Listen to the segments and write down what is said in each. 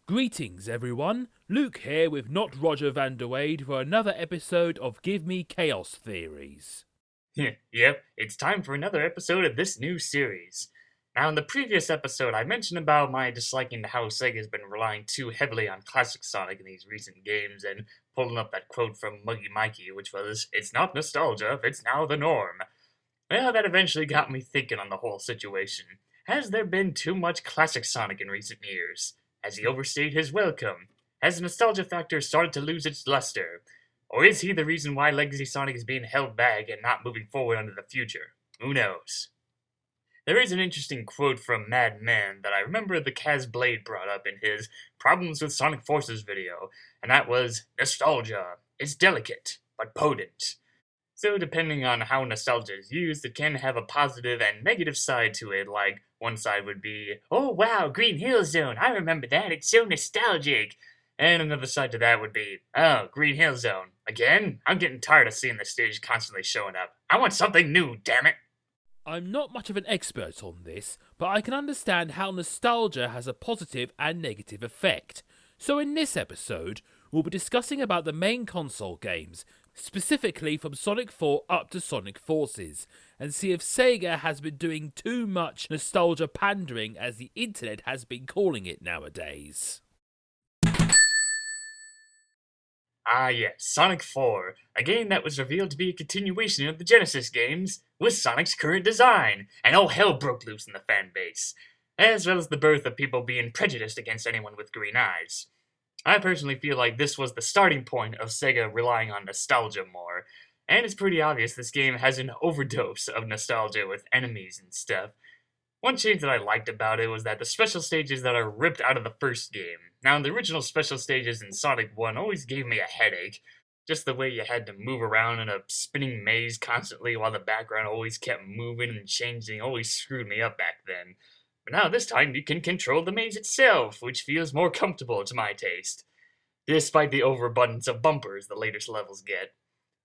Greetings everyone, Luke here with Not Roger Van der Wade for another episode of Give Me Chaos Theories. Yep, it's time for another episode of this new series. Now, in the previous episode, I mentioned about my disliking how Sega's been relying too heavily on classic Sonic in these recent games, and pulling up that quote from Muggy Mikey, which was, "It's not nostalgia, it's now the norm." Well, that eventually got me thinking on the whole situation. Has there been too much classic Sonic in recent years? Has he overstayed his welcome? Has the nostalgia factor started to lose its luster? Or is he the reason why Legacy Sonic is being held back and not moving forward into the future? Who knows? There is an interesting quote from Mad Men that I remember the Kaz Blade brought up in his Problems with Sonic Forces video, and that was, "Nostalgia is delicate, but potent." So depending on how nostalgia is used, it can have a positive and negative side to it, like one side would be, "Oh wow, Green Hill Zone, I remember that, it's so nostalgic." And another side to that would be, "Oh, Green Hill Zone, again? I'm getting tired of seeing the stage constantly showing up. I want something new, damn it." I'm not much of an expert on this, but I can understand how nostalgia has a positive and negative effect. So in this episode, we'll be discussing about the main console games, specifically from Sonic 4 up to Sonic Forces, and see if Sega has been doing too much nostalgia pandering, as the internet has been calling it nowadays. Ah yes, Sonic 4, a game that was revealed to be a continuation of the Genesis games, with Sonic's current design, and all hell broke loose in the fanbase, as well as the birth of people being prejudiced against anyone with green eyes. I personally feel like this was the starting point of Sega relying on nostalgia more, and it's pretty obvious this game has an overdose of nostalgia with enemies and stuff. One change that I liked about it was that the special stages that are ripped out of the first game. Now, the original special stages in Sonic 1 always gave me a headache. Just the way you had to move around in a spinning maze constantly while the background always kept moving and changing always screwed me up back then. But now this time you can control the maze itself, which feels more comfortable to my taste, despite the overabundance of bumpers the latest levels get.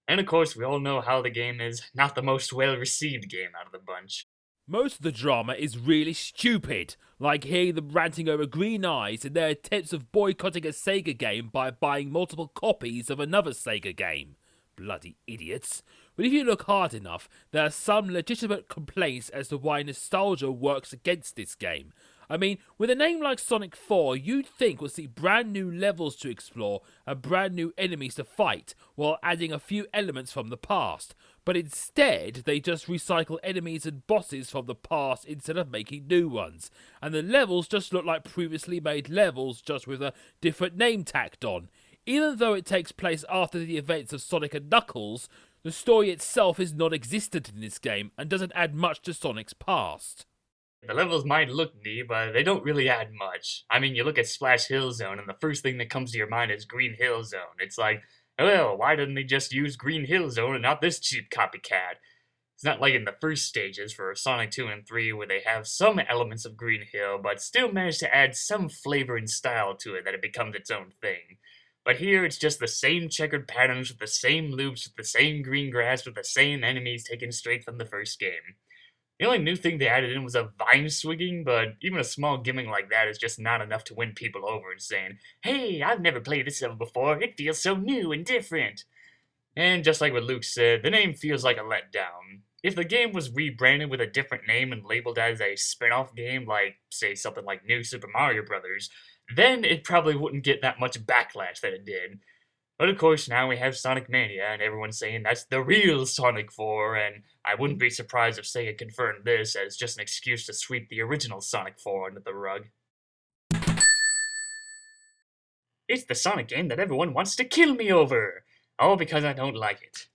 And of course, we all know how the game is not the most well-received game out of the bunch. Most of the drama is really stupid, like hearing them ranting over green eyes and their attempts of boycotting a Sega game by buying multiple copies of another Sega game. Bloody idiots. But if you look hard enough, there are some legitimate complaints as to why nostalgia works against this game. I mean, with a name like Sonic 4, you'd think we'll see brand new levels to explore and brand new enemies to fight, while adding a few elements from the past. But instead, they just recycle enemies and bosses from the past instead of making new ones. And the levels just look like previously made levels, just with a different name tacked on. Even though it takes place after the events of Sonic and Knuckles, the story itself is non-existent in this game and doesn't add much to Sonic's past. The levels might look neat, but they don't really add much. I mean, you look at Splash Hill Zone, and the first thing that comes to your mind is Green Hill Zone. It's like, well, why didn't they just use Green Hill Zone and not this cheap copycat? It's not like in the first stages for Sonic 2 and 3 where they have some elements of Green Hill, but still manage to add some flavor and style to it that it becomes its own thing. But here it's just the same checkered patterns with the same loops, with the same green grass, with the same enemies taken straight from the first game. The only new thing they added in was a vine swinging, but even a small gimmick like that is just not enough to win people over and saying, "Hey, I've never played this level before, it feels so new and different." And just like what Luke said, the name feels like a letdown. If the game was rebranded with a different name and labeled as a spin-off game, like, say, something like New Super Mario Bros., then it probably wouldn't get that much backlash that it did. But of course, now we have Sonic Mania, and everyone's saying that's the real Sonic 4, and I wouldn't be surprised if Sega confirmed this as just an excuse to sweep the original Sonic 4 under the rug. It's the Sonic game that everyone wants to kill me over! All because I don't like it.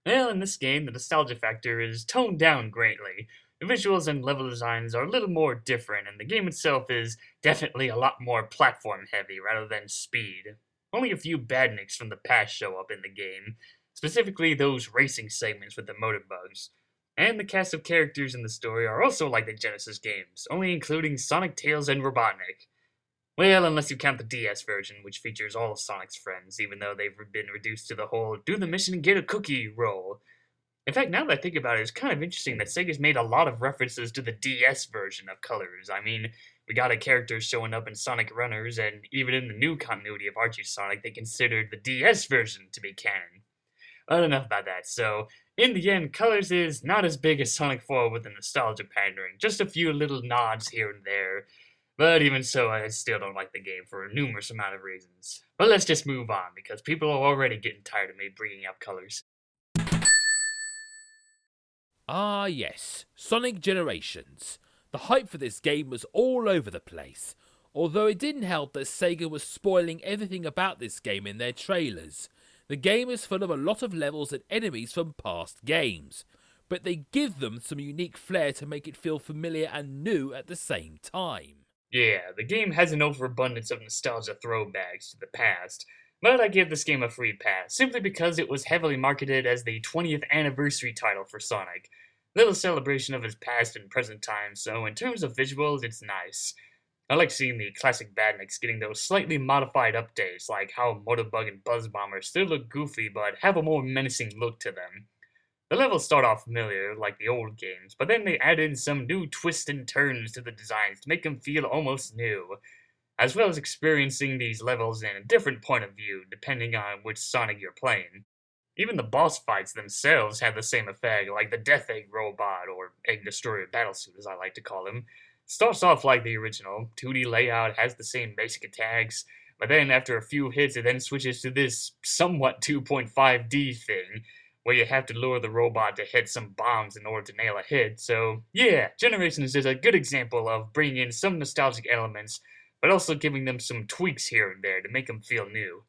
Well, in this game, the nostalgia factor is toned down greatly. The visuals and level designs are a little more different, and the game itself is definitely a lot more platform heavy rather than speed. Only a few badniks from the past show up in the game, specifically those racing segments with the motor bugs. And the cast of characters in the story are also like the Genesis games, only including Sonic, Tails, and Robotnik. Well, unless you count the DS version, which features all of Sonic's friends, even though they've been reduced to the whole do the mission and get a cookie role. In fact, now that I think about it, it's kind of interesting that Sega's made a lot of references to the DS version of Colors. I mean, We got a character showing up in Sonic Runners, and even in the new continuity of Archie Sonic, they considered the DS version to be canon. But enough about that. So, in the end, Colors is not as big as Sonic 4 with the nostalgia pandering, just a few little nods here and there. But even so, I still don't like the game for a numerous amount of reasons. But let's just move on, because people are already getting tired of me bringing up Colors. Ah yes, Sonic Generations. The hype for this game was all over the place, although it didn't help that Sega was spoiling everything about this game in their trailers. The game is full of a lot of levels and enemies from past games, but they give them some unique flair to make it feel familiar and new at the same time. Yeah, the game has an overabundance of nostalgia throwbacks to the past, but I give this game a free pass simply because it was heavily marketed as the 20th anniversary title for Sonic. Little celebration of his past and present time, so in terms of visuals, it's nice. I like seeing the classic Badniks getting those slightly modified updates, like how Motorbug and Buzz Bomber still look goofy but have a more menacing look to them. The levels start off familiar, like the old games, but then they add in some new twists and turns to the designs to make them feel almost new, as well as experiencing these levels in a different point of view depending on which Sonic you're playing. Even the boss fights themselves have the same effect, like the Death Egg Robot, or Egg Destroyer Battlesuit as I like to call him. Starts off like the original, 2D layout, has the same basic attacks, but then after a few hits it then switches to this somewhat 2.5D thing, where you have to lure the robot to hit some bombs in order to nail a hit. So yeah, Generations is a good example of bringing in some nostalgic elements, but also giving them some tweaks here and there to make them feel new.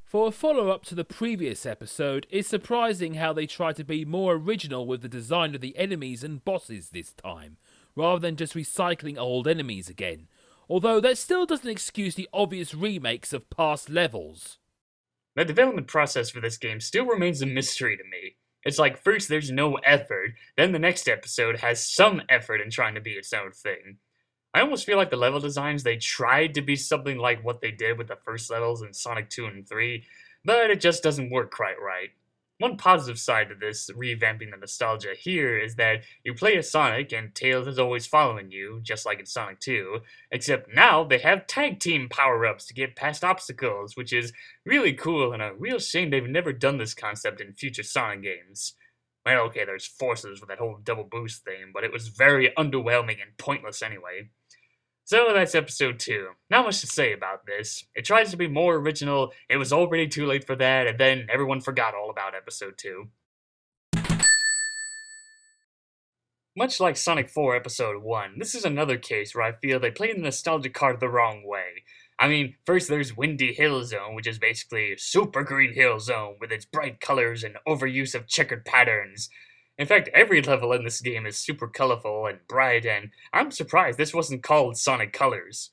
For a follow-up to the previous episode, it's surprising how they try to be more original with the design of the enemies and bosses this time, rather than just recycling old enemies again. Although that still doesn't excuse the obvious remakes of past levels. The development process for this game still remains a mystery to me. It's like first there's no effort, then the next episode has some effort in trying to be its own thing. I almost feel like the level designs, they tried to be something like what they did with the first levels in Sonic 2 and 3, but it just doesn't work quite right. One positive side to this revamping the nostalgia here is that you play as Sonic and Tails is always following you, just like in Sonic 2, except now they have tag team power-ups to get past obstacles, which is really cool and a real shame they've never done this concept in future Sonic games. Well, okay, there's Forces with that whole double boost thing, but it was very underwhelming and pointless anyway. So that's episode 2. Not much to say about this. It tries to be more original, it was already too late for that, and then everyone forgot all about episode 2. Much like Sonic 4 episode 1, this is another case where I feel they played the nostalgia card the wrong way. I mean, first there's Windy Hill Zone, which is basically Super Green Hill Zone with its bright colors and overuse of checkered patterns. In fact, every level in this game is super colorful and bright, and I'm surprised this wasn't called Sonic Colors.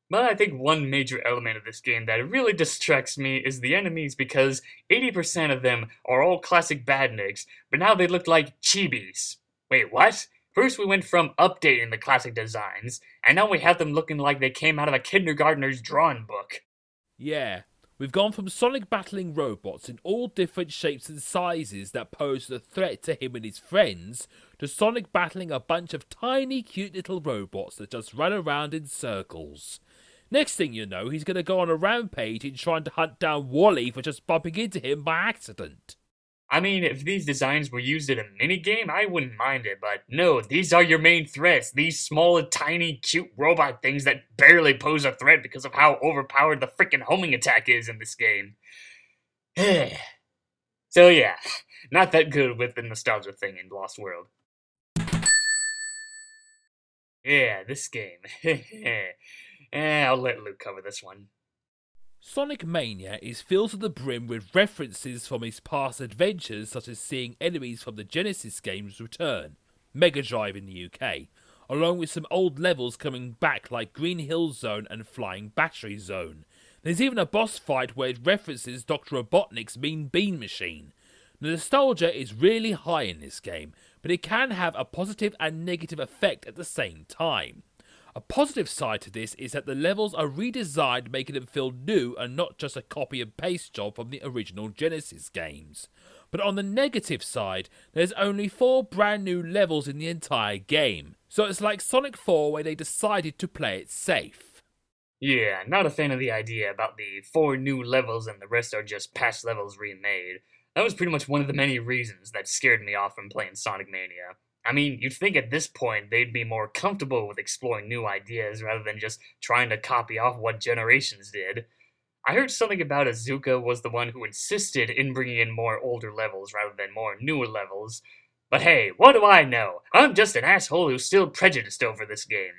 But I think one major element of this game that really distracts me is the enemies, because 80% of them are all classic badniks, but now they look like chibis. Wait, what? First we went from updating the classic designs, and now we have them looking like they came out of a kindergartner's drawing book. Yeah, we've gone from Sonic battling robots in all different shapes and sizes that pose a threat to him and his friends, to Sonic battling a bunch of tiny cute little robots that just run around in circles. Next thing you know, he's going to go on a rampage in trying to hunt down Wally for just bumping into him by accident. I mean, if these designs were used in a minigame, I wouldn't mind it, but no, these are your main threats. These small, tiny, cute robot things that barely pose a threat because of how overpowered the frickin' homing attack is in this game. So yeah, not that good with the nostalgia thing in Lost World. Yeah, this game. I'll let Luke cover this one. Sonic Mania is filled to the brim with references from his past adventures, such as seeing enemies from the Genesis games return, Mega Drive in the UK, along with some old levels coming back like Green Hill Zone and Flying Battery Zone. There's even a boss fight where it references Dr. Robotnik's Mean Bean Machine. The nostalgia is really high in this game, but it can have a positive and negative effect at the same time. A positive side to this is that the levels are redesigned, making them feel new and not just a copy and paste job from the original Genesis games. But on the negative side, there's only 4 brand new levels in the entire game. So it's like Sonic 4 where they decided to play it safe. Yeah, not a fan of the idea about the 4 new levels and the rest are just past levels remade. That was pretty much one of the many reasons that scared me off from playing Sonic Mania. I mean, you'd think at this point they'd be more comfortable with exploring new ideas rather than just trying to copy off what Generations did. I heard something about Azuka was the one who insisted in bringing in more older levels rather than more newer levels. But hey, what do I know? I'm just an asshole who's still prejudiced over this game.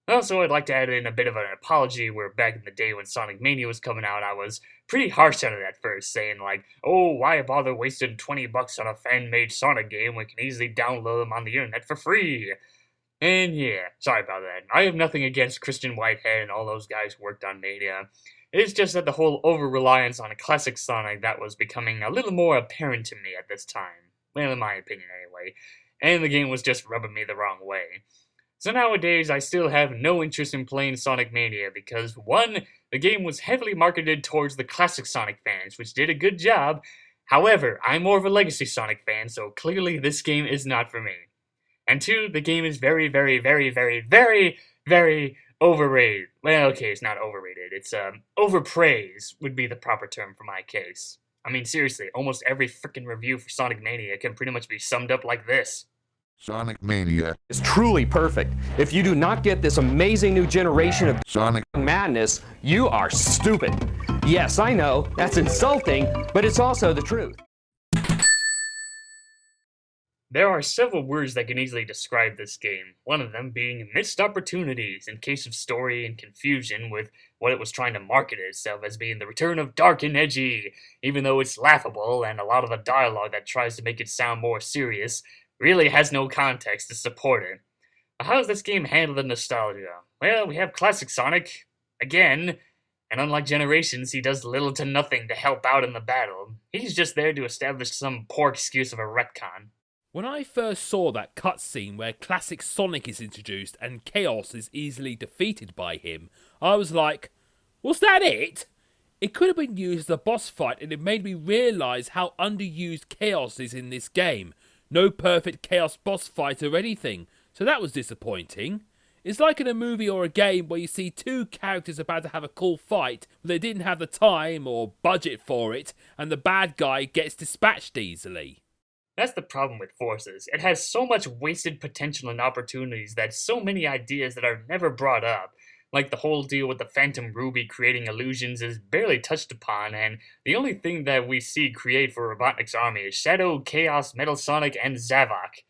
Also, I'd like to add in a bit of an apology where back in the day when Sonic Mania was coming out, I was pretty harsh on it at first, saying like, oh, why bother wasting $20 on a fan-made Sonic game when you can easily download them on the internet for free? And yeah, sorry about that. I have nothing against Christian Whitehead and all those guys who worked on Mania. It's just that the whole over-reliance on a classic Sonic that was becoming a little more apparent to me at this time. Well, in my opinion anyway. And the game was just rubbing me the wrong way. So nowadays, I still have no interest in playing Sonic Mania because, 1, the game was heavily marketed towards the classic Sonic fans, which did a good job. However, I'm more of a legacy Sonic fan, so clearly this game is not for me. And 2, the game is very, very, very, very, very, very overrated. Well, okay, it's not overrated. It's, overpraised would be the proper term for my case. I mean, seriously, almost every freaking review for Sonic Mania can pretty much be summed up like this. Sonic Mania is truly perfect. If you do not get this amazing new generation of Sonic madness, you are stupid. Yes, I know, that's insulting, but it's also the truth. There are several words that can easily describe this game, one of them being missed opportunities in case of story and confusion with what it was trying to market itself as being the return of dark and edgy, even though it's laughable and a lot of the dialogue that tries to make it sound more serious really has no context to support it. But how does this game handle the nostalgia? Well, we have classic Sonic, again, and unlike Generations, he does little to nothing to help out in the battle. He's just there to establish some poor excuse of a retcon. When I first saw that cutscene where classic Sonic is introduced and Chaos is easily defeated by him, I was like, was that it? It could have been used as a boss fight and it made me realise how underused Chaos is in this game. No perfect Chaos boss fight or anything, so that was disappointing. It's like in a movie or a game where you see 2 characters about to have a cool fight, but they didn't have the time or budget for it, and the bad guy gets dispatched easily. That's the problem with Forces. It has so much wasted potential and opportunities that so many ideas that are never brought up, like the whole deal with the Phantom Ruby creating illusions, is barely touched upon, and the only thing that we see create for Robotnik's army is Shadow, Chaos, Metal Sonic, and Zavok.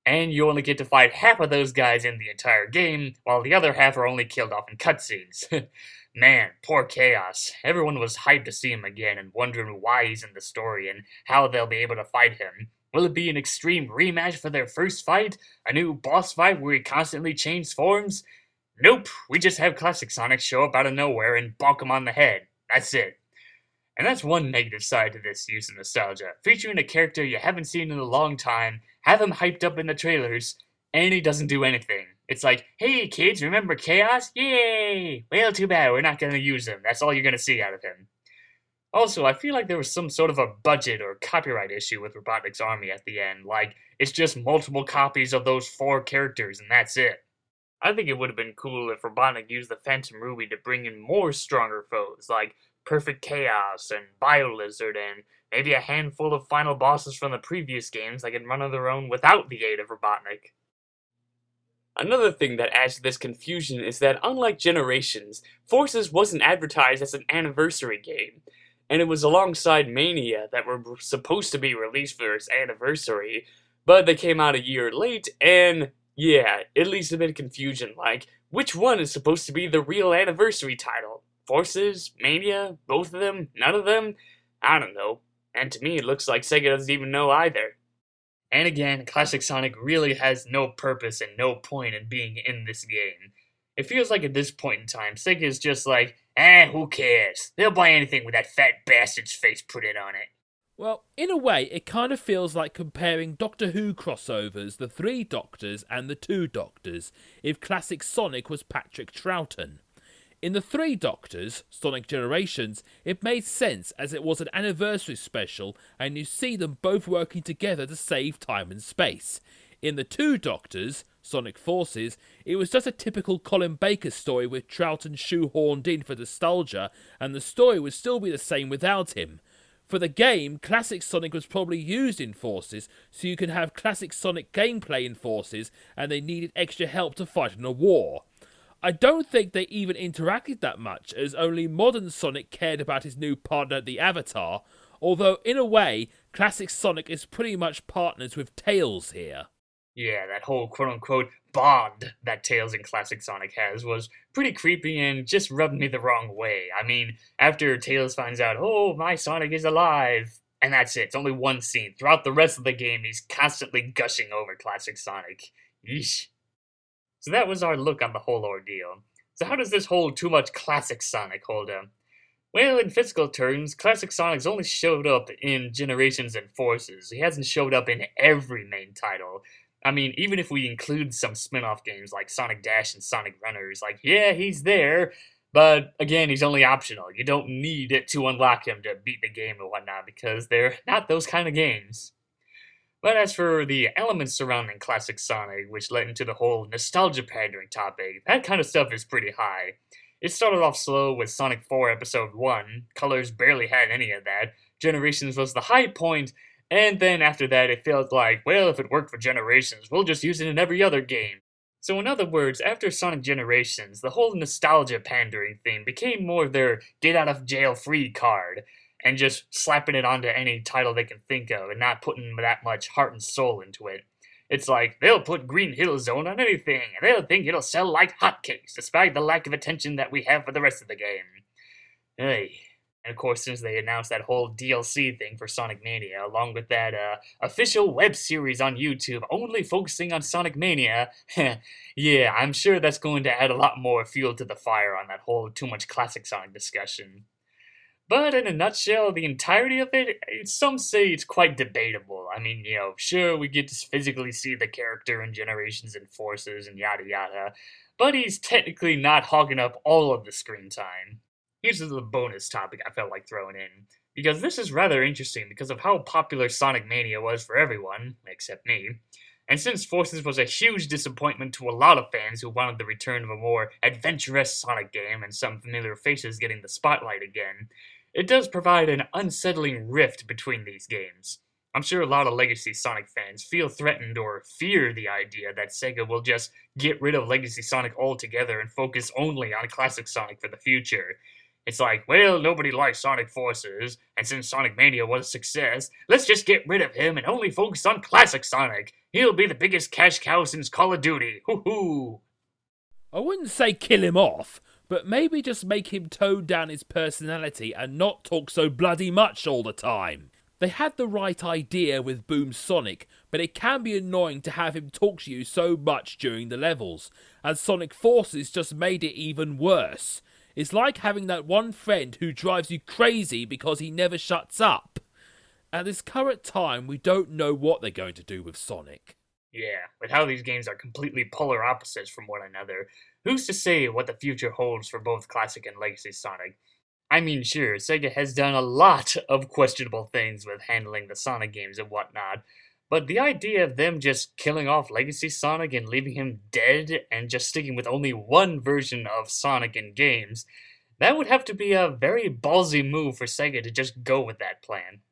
And you only get to fight half of those guys in the entire game, while the other half are only killed off in cutscenes. Man, poor Chaos. Everyone was hyped to see him again and wondering why he's in the story and how they'll be able to fight him. Will it be an extreme rematch for their first fight? A new boss fight where he constantly changes forms? Nope, we just have classic Sonic show up out of nowhere and bonk him on the head. That's it. And that's one negative side to this use of nostalgia. Featuring a character you haven't seen in a long time, have him hyped up in the trailers, and he doesn't do anything. It's like, hey kids, remember Chaos? Yay! Well, too bad, we're not gonna use him. That's all you're gonna see out of him. Also, I feel like there was some sort of a budget or copyright issue with Robotnik's army at the end. Like, it's just multiple copies of those 4 characters and that's it. I think it would have been cool if Robotnik used the Phantom Ruby to bring in more stronger foes, like Perfect Chaos and BioLizard, and maybe a handful of final bosses from the previous games that could run on their own without the aid of Robotnik. Another thing that adds to this confusion is that unlike Generations, Forces wasn't advertised as an anniversary game, and it was alongside Mania that were supposed to be released for its anniversary, but they came out a year late, and yeah, it leads to a bit of confusion, like, which one is supposed to be the real anniversary title? Forces? Mania? Both of them? None of them? I don't know. And to me, it looks like Sega doesn't even know either. And again, Classic Sonic really has no purpose and no point in being in this game. It feels like at this point in time, Sega is just like, who cares? They'll buy anything with that fat bastard's face printed on it. Well, in a way, it kind of feels like comparing Doctor Who crossovers, the 3 Doctors and the 2 Doctors, if Classic Sonic was Patrick Troughton. In the Three Doctors, Sonic Generations, it made sense as it was an anniversary special and you see them both working together to save time and space. In the Two Doctors, Sonic Forces, it was just a typical Colin Baker story with Troughton shoehorned in for nostalgia, and the story would still be the same without him. For the game, classic Sonic was probably used in Forces, so you can have classic Sonic gameplay in Forces, and they needed extra help to fight in a war. I don't think they even interacted that much, as only modern Sonic cared about his new partner, the Avatar, although in a way, classic Sonic is pretty much partners with Tails here. Yeah, that whole quote-unquote bond that Tails and Classic Sonic has was pretty creepy and just rubbed me the wrong way. I mean, after Tails finds out, oh, my Sonic is alive, and that's it. It's only one scene. Throughout the rest of the game, he's constantly gushing over Classic Sonic. Yeesh. So that was our look on the whole ordeal. So how does this whole too much Classic Sonic hold up? Well, in physical terms, Classic Sonic's only showed up in Generations and Forces. He hasn't showed up in every main title. I mean, even if we include some spin-off games like Sonic Dash and Sonic Runners, like, yeah, he's there, but again, he's only optional. You don't need it to unlock him to beat the game and whatnot, because they're not those kind of games. But as for the elements surrounding Classic Sonic, which led into the whole nostalgia pandering topic, that kind of stuff is pretty high. It started off slow with Sonic 4 Episode 1, Colors barely had any of that, Generations was the high point, and then after that it felt like, well, if it worked for Generations, we'll just use it in every other game. So in other words, after Sonic Generations, the whole nostalgia pandering thing became more of their get out of jail free card, and just slapping it onto any title they can think of and not putting that much heart and soul into it. It's like, they'll put Green Hill Zone on anything, and they'll think it'll sell like hotcakes, despite the lack of attention that we have for the rest of the game. Hey. And of course, since they announced that whole DLC thing for Sonic Mania, along with that official web series on YouTube only focusing on Sonic Mania, yeah, I'm sure that's going to add a lot more fuel to the fire on that whole too much classic Sonic discussion. But in a nutshell, the entirety of it, some say it's quite debatable. I mean, sure, we get to physically see the character in Generations and Forces and yada yada, but he's technically not hogging up all of the screen time. Here's the bonus topic I felt like throwing in, because this is rather interesting because of how popular Sonic Mania was for everyone, except me. And since Forces was a huge disappointment to a lot of fans who wanted the return of a more adventurous Sonic game and some familiar faces getting the spotlight again, it does provide an unsettling rift between these games. I'm sure a lot of Legacy Sonic fans feel threatened or fear the idea that Sega will just get rid of Legacy Sonic altogether and focus only on Classic Sonic for the future. It's like, well, nobody likes Sonic Forces, and since Sonic Mania was a success, let's just get rid of him and only focus on Classic Sonic. He'll be the biggest cash cow since Call of Duty. Hoo-hoo! I wouldn't say kill him off, but maybe just make him tone down his personality and not talk so bloody much all the time. They had the right idea with Boom Sonic, but it can be annoying to have him talk to you so much during the levels, and Sonic Forces just made it even worse. It's like having that one friend who drives you crazy because he never shuts up. At this current time, we don't know what they're going to do with Sonic. Yeah, with how these games are completely polar opposites from one another, who's to say what the future holds for both Classic and Legacy Sonic? I mean, sure, Sega has done a lot of questionable things with handling the Sonic games and whatnot, but the idea of them just killing off Legacy Sonic and leaving him dead and just sticking with only one version of Sonic in games, that would have to be a very ballsy move for Sega to just go with that plan.